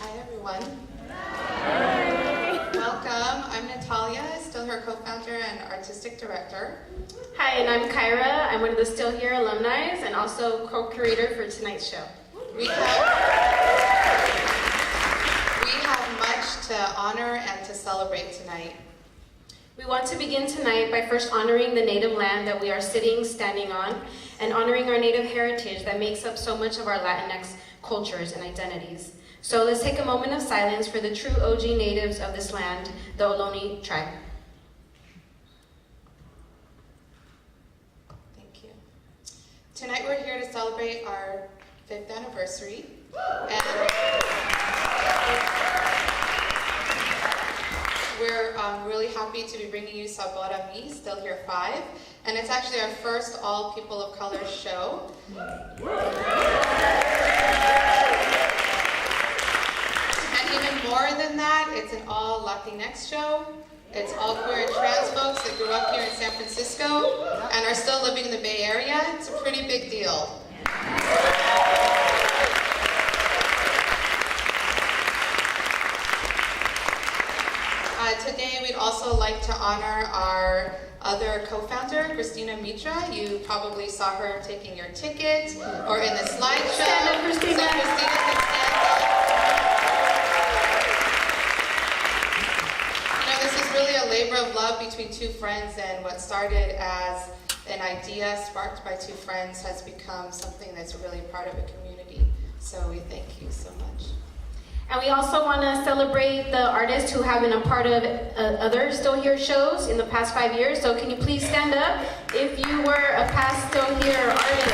Hi everyone. Hi. Welcome. I'm Natalia, still here co-founder and artistic director. Hi, and I'm Kyra. I'm one of the Still Here alumni and also co-curator for tonight's show. We have much to honor and to celebrate tonight. We want to begin tonight by first honoring the native land that we are standing on, and honoring our native heritage that makes up so much of our Latinx cultures and identities. So let's take a moment of silence for the true OG natives of this land, the Ohlone tribe. Thank you. Tonight we're here to celebrate our 5th anniversary. And we're really happy to be bringing you Sabor, Still Here 5. And it's actually our first all people of color show. And even more than that, it's an all Latinx show. It's all queer and trans folks that grew up here in San Francisco and are still living in the Bay Area. It's a pretty big deal. Today we'd also like to honor our other co-founder, Christina Mitra. You probably saw her taking your ticket or in the slideshow. Stand up, Christina. So Christina can stand up. You know, this is really a labor of love between two friends, and what started as an idea sparked by two friends has become something that's really part of a community. So we thank you so much. And we also want to celebrate the artists who have been a part of other Still Here shows in the past 5 years. So can you please stand up if you were a past Still Here artist?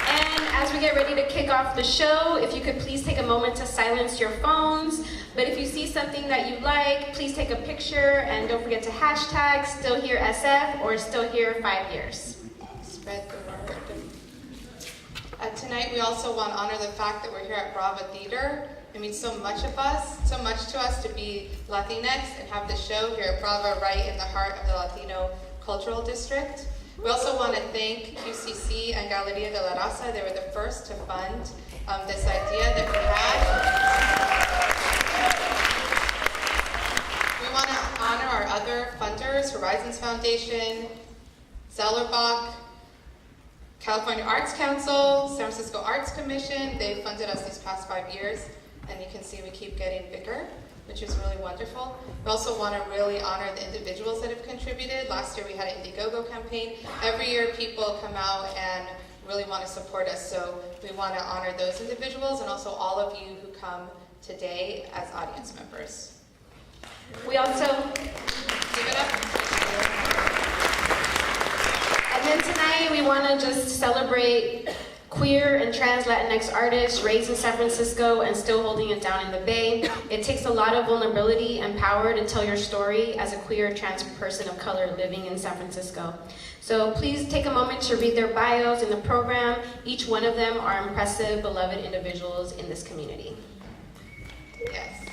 And as we get ready to kick off the show, if you could please take a moment to silence your phones. But if you see something that you like, please take a picture and don't forget to hashtag StillHereSF or Still Here 5 years. Spread the word. Tonight we also want to honor the fact that we're here at BRAVA Theater. It means so much to us to be Latinx and have the show here at BRAVA right in the heart of the Latino Cultural District. We also want to thank QCC and Galeria de la Raza. They were the first to fund this idea that we had. We want to honor our other funders, Horizons Foundation, Zellerbach, California Arts Council, San Francisco Arts Commission. They've funded us these past 5 years, and you can see we keep getting bigger, which is really wonderful. We also want to really honor the individuals that have contributed. Last year we had an Indiegogo campaign. Every year people come out and really want to support us, so we want to honor those individuals and also all of you who come today as audience members. We also Give it up. And then tonight we want to just celebrate queer and trans Latinx artists raised in San Francisco and still holding it down in the Bay. It takes a lot of vulnerability and power to tell your story as a queer trans person of color living in San Francisco. So please take a moment to read their bios in the program. Each one of them are impressive, beloved individuals in this community. Yes.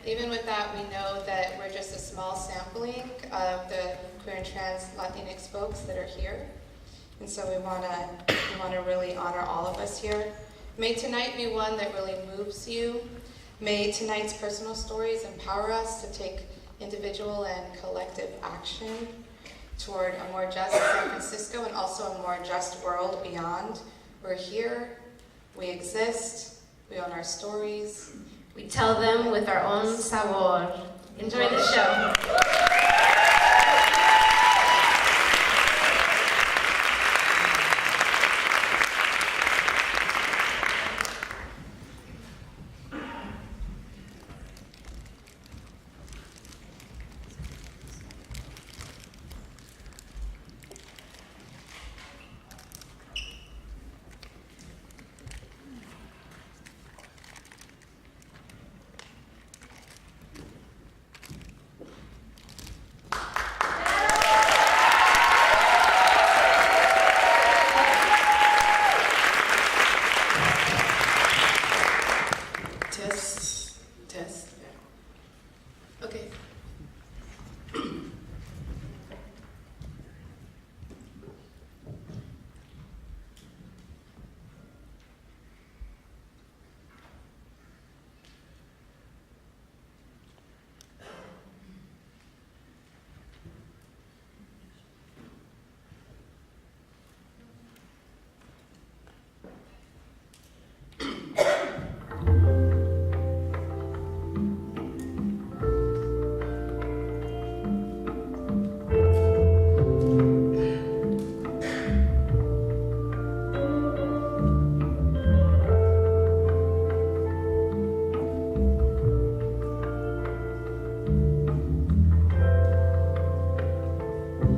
Even with that, we know that we're just a small sampling of the queer and trans Latinx folks that are here. And so we want to really honor all of us here. May tonight be one that really moves you. May tonight's personal stories empower us to take individual and collective action toward a more just San Francisco and also a more just world beyond. We're here, we exist, we own our stories. We tell them with our own sabor. Enjoy the show.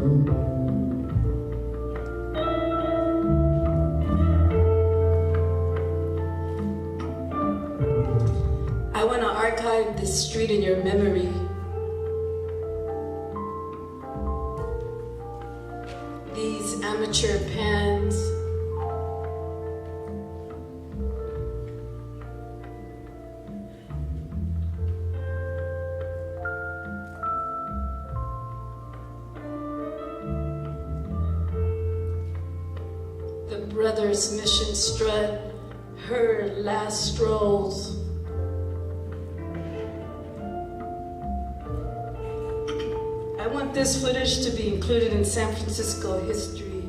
I want to archive this street in your memory. These amateur pans. The brothers' mission strut, her last strolls. I want this footage to be included in San Francisco history,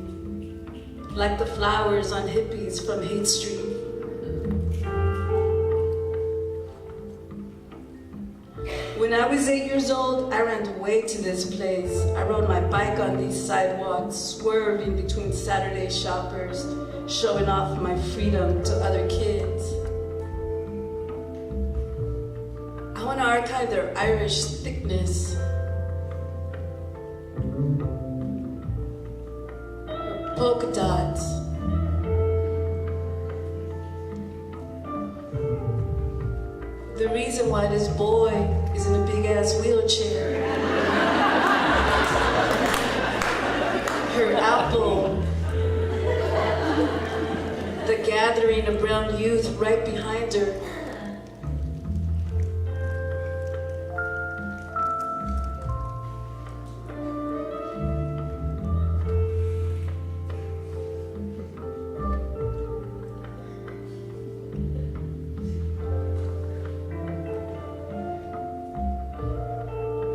like the flowers on hippies from Haight Street. When I was 8 years old, I ran away to this place. I rode my bike on these sidewalks, swerving between Saturday shoppers, showing off my freedom to other kids. I want to archive their Irish thickness, her polka dots, the reason why this boy is in a big-ass wheelchair. Her apple. The gathering of brown youth right behind her.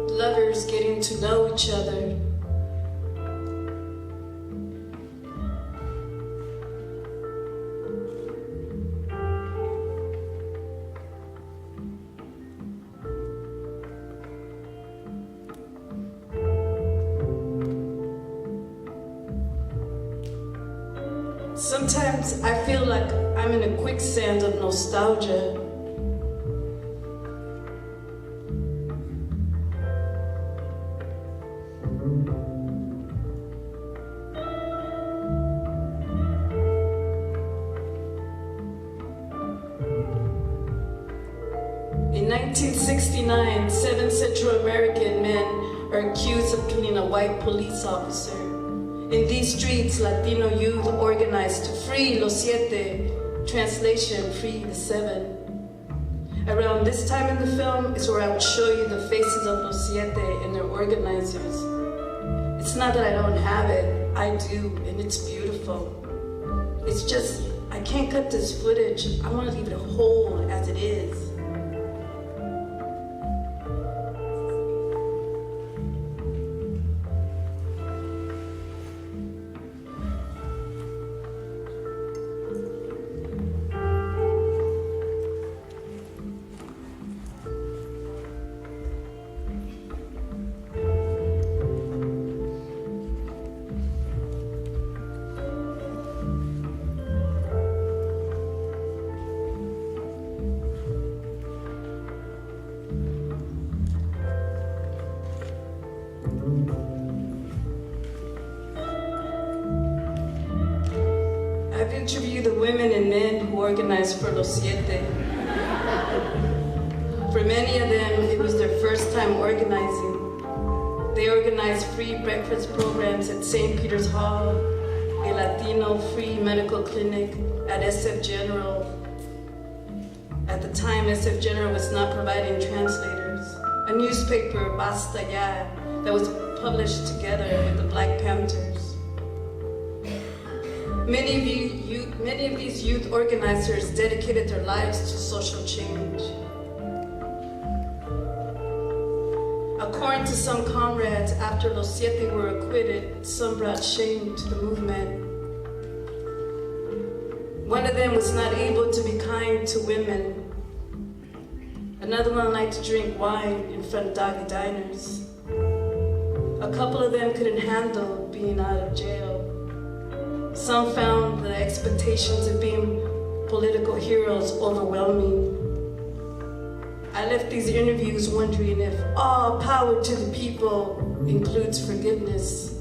Lovers getting to know each other. Sometimes I feel like I'm in a quicksand of nostalgia. In 1969, 7 Central American men are accused of killing a white police officer. In these streets, Latino youth organized to free Los Siete, translation, free the 7. Around this time in the film is where I will show you the faces of Los Siete and their organizers. It's not that I don't have it, I do, and it's beautiful. It's just, I can't cut this footage. I want to leave it whole as it is. I've interviewed the women and men who organized for Los Siete. For many of them, it was their first time organizing. They organized free breakfast programs at St. Peter's Hall, a Latino free medical clinic at SF General. At the time, SF General was not providing translators. A newspaper, Basta Ya, that was published together with the Black Panthers. Many of these youth organizers dedicated their lives to social change. According to some comrades, after Los Siete were acquitted, some brought shame to the movement. One of them was not able to be kind to women. Another one liked to drink wine in front of doggy diners. A couple of them couldn't handle being out of jail. Some found the expectations of being political heroes overwhelming. I left these interviews wondering if all power to the people includes forgiveness.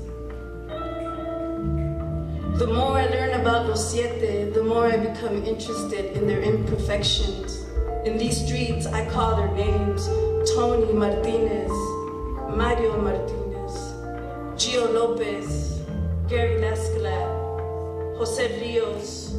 The more I learn about Los Siete, the more I become interested in their imperfections. In these streets, I call their names: Tony Martinez, Mario Martinez, Gio Lopez, Gary Lascalat, Jose Rios,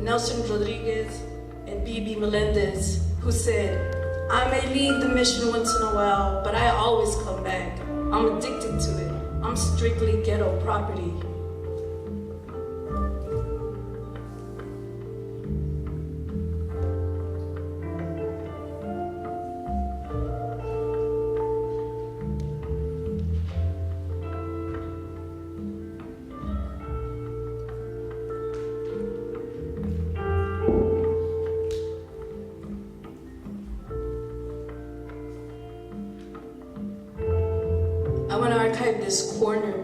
Nelson Rodriguez, and Bibi Melendez, who said, I may leave the mission once in a while, but I always come back. I'm addicted to it. I'm strictly ghetto property. I want to archive this corner.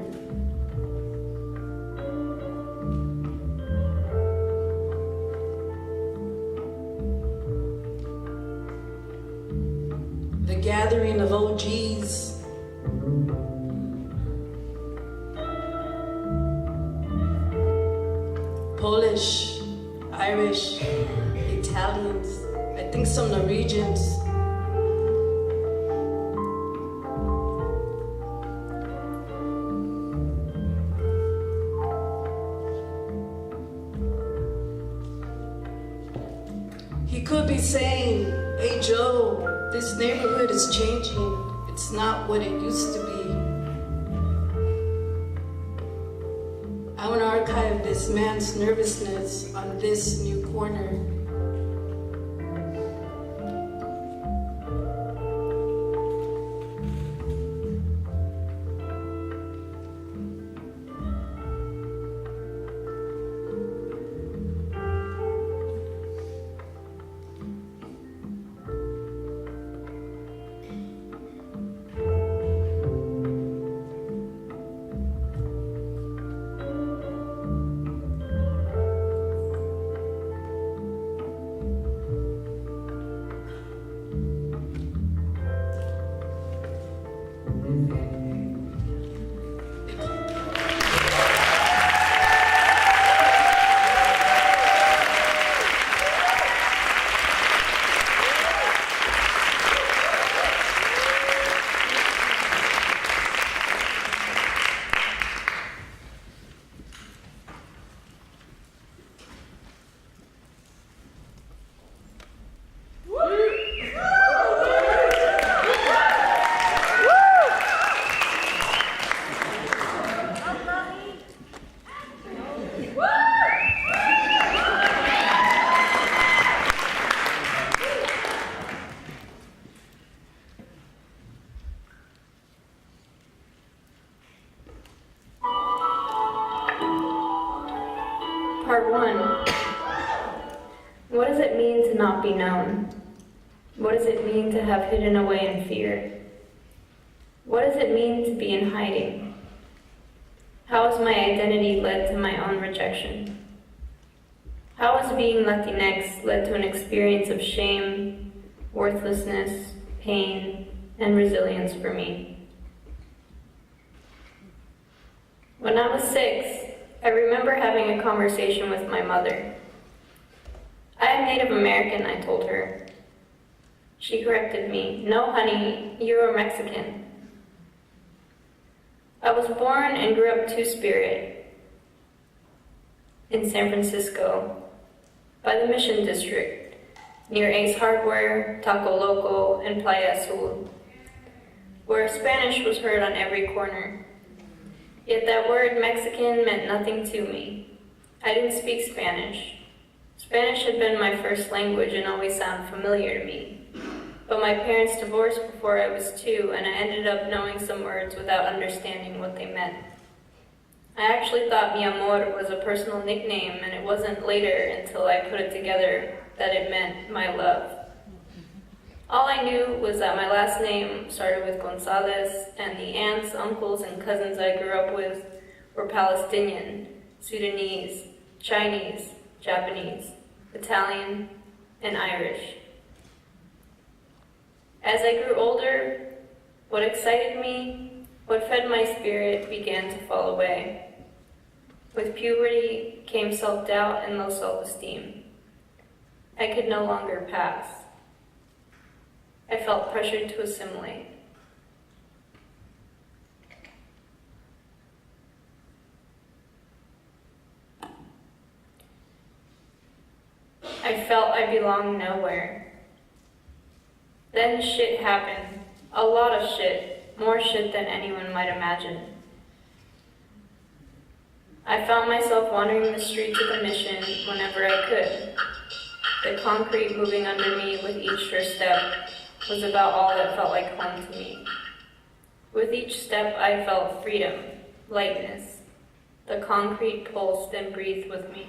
The gathering of OGs. Polish, Irish, Italians, I think some Norwegians. He could be saying, hey Joe, this neighborhood is changing. It's not what it used to be. I want to archive this man's nervousness on this new corner. Part 1. What does it mean to not be known? What does it mean to have hidden away in fear? What does it mean to be in hiding? How has my identity led to my own rejection? How has being Latinx led to an experience of shame, worthlessness, pain, and resilience for me? When I was 6, I remember having a conversation with my mother. I am Native American, I told her. She corrected me. No, honey, you're Mexican. I was born and grew up Two-Spirit in San Francisco by the Mission District, near Ace Hardware, Taco Loco, and Playa Azul, where Spanish was heard on every corner. Yet that word Mexican meant nothing to me. I didn't speak Spanish. Spanish had been my first language and always sounded familiar to me. But my parents divorced before I was 2, and I ended up knowing some words without understanding what they meant. I actually thought mi amor was a personal nickname, and it wasn't later until I put it together that it meant my love. All I knew was that my last name started with Gonzalez, and the aunts, uncles, and cousins I grew up with were Palestinian, Sudanese, Chinese, Japanese, Italian, and Irish. As I grew older, what excited me, what fed my spirit, began to fall away. With puberty came self-doubt and low self-esteem. I could no longer pass. I felt pressured to assimilate. I felt I belonged nowhere. Then shit happened. A lot of shit. More shit than anyone might imagine. I found myself wandering the streets of the mission whenever I could. The concrete moving under me with each sure step was about all that felt like home to me. With each step I felt freedom, lightness. The concrete pulsed and breathed with me.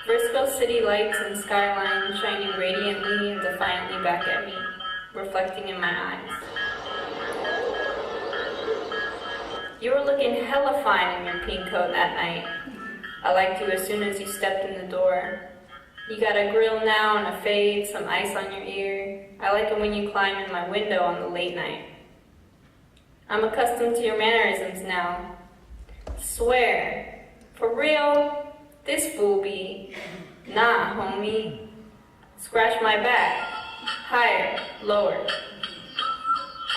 Frisco city lights and skyline shining radiantly and defiantly back at me, reflecting in my eyes. You were looking hella fine in your pink coat that night. I liked you as soon as you stepped in the door. You got a grill now and a fade, some ice on your ear. I like it when you climb in my window on the late night. I'm accustomed to your mannerisms now. Swear. For real? This fool be. Nah, homie. Scratch my back. Higher, lower.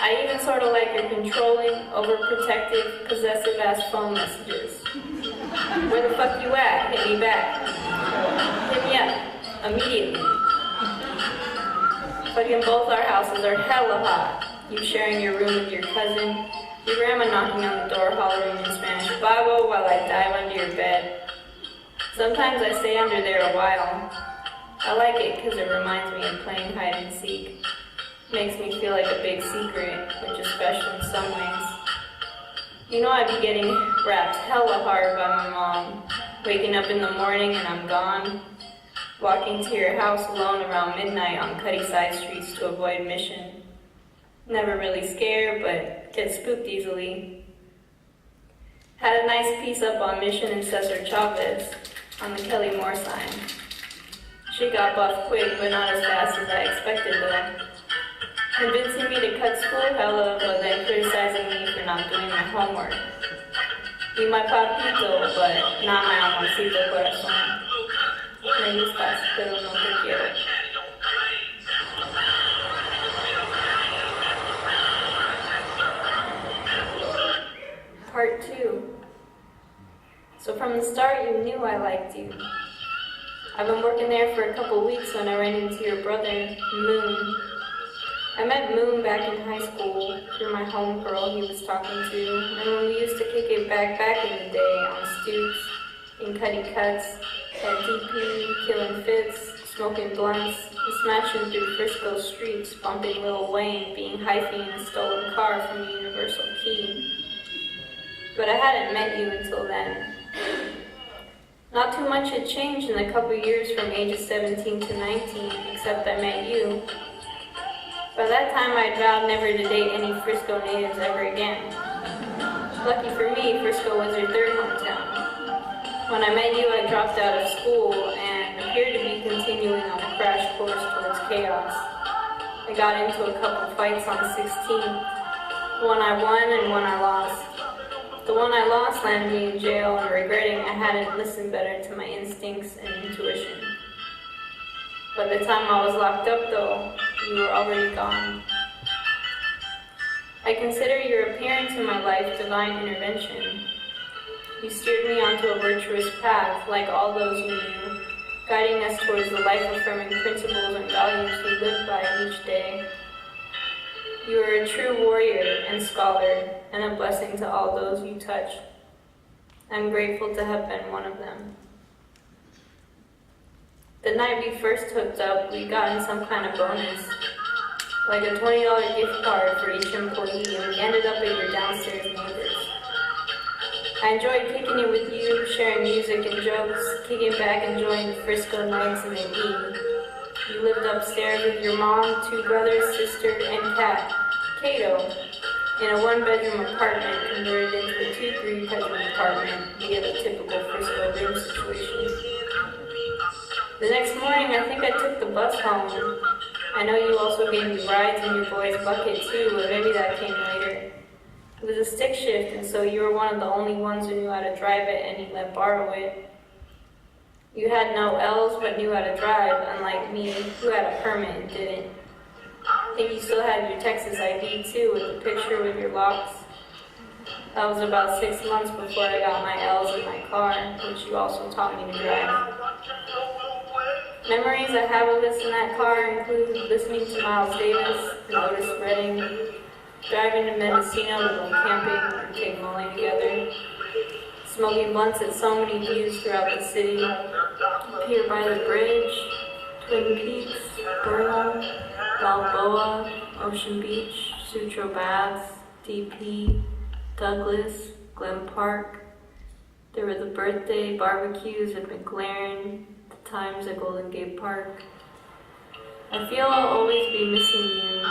I even sort of like your controlling, overprotective, possessive-ass phone messages. Where the fuck you at? Hit me back. Hit me up. Immediately. Fucking both our houses are hella hot. You sharing your room with your cousin. Your grandma knocking on the door hollering in Spanish, Babo, while I dive under your bed. Sometimes I stay under there a while. I like it because it reminds me of playing hide and seek. Makes me feel like a big secret, which is special in some ways. You know I'd be getting wrapped hella hard by my mom. Waking up in the morning and I'm gone. Walking to your house alone around midnight on cutty side streets to avoid mission. Never really scared, but get spooked easily. Had a nice piece up on Mission and Cesar Chavez on the Kelly Moore sign. She got buff quick, but not as fast as I expected though. Convincing me to cut school hella, but then criticizing me for not doing my homework. Be my papito, but not my amorcito corazón. Me gustas, pero no te quiero. Part 2. So from the start you knew I liked you. I've been working there for a couple weeks when I ran into your brother, Moon. I met Moon back in high school through my homegirl he was talking to, and when we used to kick it back in the day on stoops, in cutty cuts, at DP, killing fits, smoking blunts, and smashing through Frisco streets, bumping Lil Wayne, being hyphy in a stolen car from Universal Key. But I hadn't met you until then. Not too much had changed in the couple years from ages 17 to 19, except I met you. By that time, I'd vowed never to date any Frisco natives ever again. Lucky for me, Frisco was your third hometown. When I met you, I dropped out of school and appeared to be continuing on a crash course towards chaos. I got into a couple fights on 16th. One I won and one I lost. The one I lost landed me in jail and regretting I hadn't listened better to my instincts and intuition. By the time I was locked up though, you were already gone. I consider your appearance in my life divine intervention. You steered me onto a virtuous path like all those you knew, guiding us towards the life-affirming principles and values we live by each day. You are a true warrior and scholar, and a blessing to all those you touch. I'm grateful to have been one of them. The night we first hooked up, we got in some kind of bonus, like a $20 gift card for each employee, and we ended up at your downstairs neighbors. I enjoyed kicking it with you, sharing music and jokes, kicking back, enjoying the Frisco nights and the E. You lived upstairs with your mom, 2 brothers, sister, and cat, Kato, in a 1-bedroom apartment converted into a 2-3 bedroom apartment via the typical Frisco room situation. The next morning, I think I took the bus home. I know you also gave me rides in your boy's bucket too, but maybe that came later. It was a stick shift, and so you were one of the only ones who knew how to drive it, and you let borrow it. You had no L's but knew how to drive, unlike me, who had a permit and didn't. I think you still had your Texas ID too, with the picture with your locks. That was about 6 months before I got my L's in my car, which you also taught me to drive. Memories I have of us in that car include listening to Miles Davis and Otis Redding, driving to Mendocino to go camping or take Molly together, smoking blunts at so many views throughout the city, Pier by the Bridge, Twin Peaks, Burnham, Balboa, Ocean Beach, Sutro Baths, DP, Douglas, Glen Park. There were the birthday barbecues at McLaren, the times at Golden Gate Park. I feel I'll always be missing you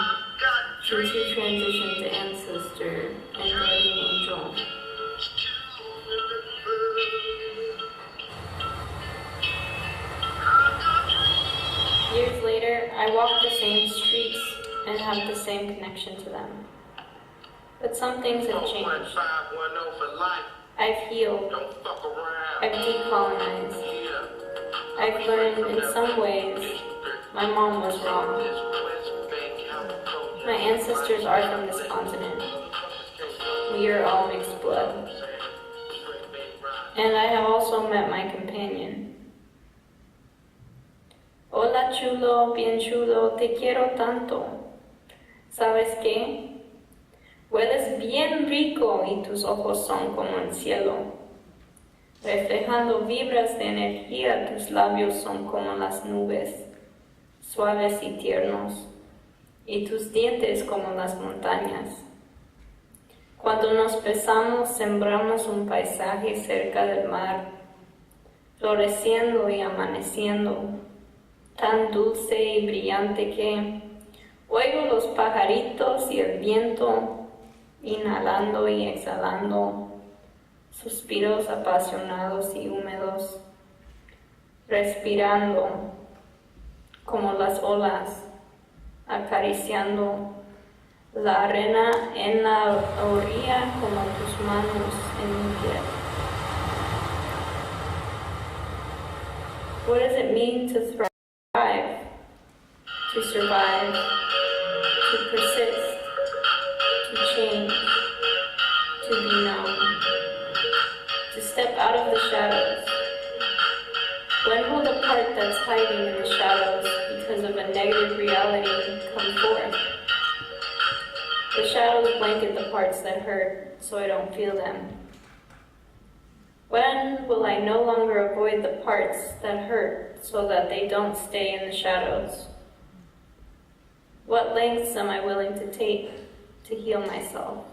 since you transitioned to ancestor and guardian angel. Years later, I walk the same streets and have the same connection to them. But some things have changed. I've healed. I've decolonized. I've learned in some ways my mom was wrong. My ancestors are from this continent. We are all mixed blood. And I have also met my companion. Hola chulo, bien chulo, te quiero tanto. ¿Sabes qué? Hueles bien rico y tus ojos son como el cielo. Reflejando vibras de energía, tus labios son como las nubes, suaves y tiernos, y tus dientes como las montañas. Cuando nos besamos, sembramos un paisaje cerca del mar, floreciendo y amaneciendo, tan dulce y brillante que oigo los pajaritos y el viento, inhalando y exhalando, suspiros apasionados y húmedos, respirando como las olas, acariciando la arena en la orilla como tus manos en mi piel. What does it mean to thrive, to survive, to persist, to change, to be known, to step out of the shadows? When will the part that's hiding in the shadows because of a negative reality come forth? The shadows blanket the parts that hurt so I don't feel them. When will I no longer avoid the parts that hurt so that they don't stay in the shadows? What lengths am I willing to take to heal myself?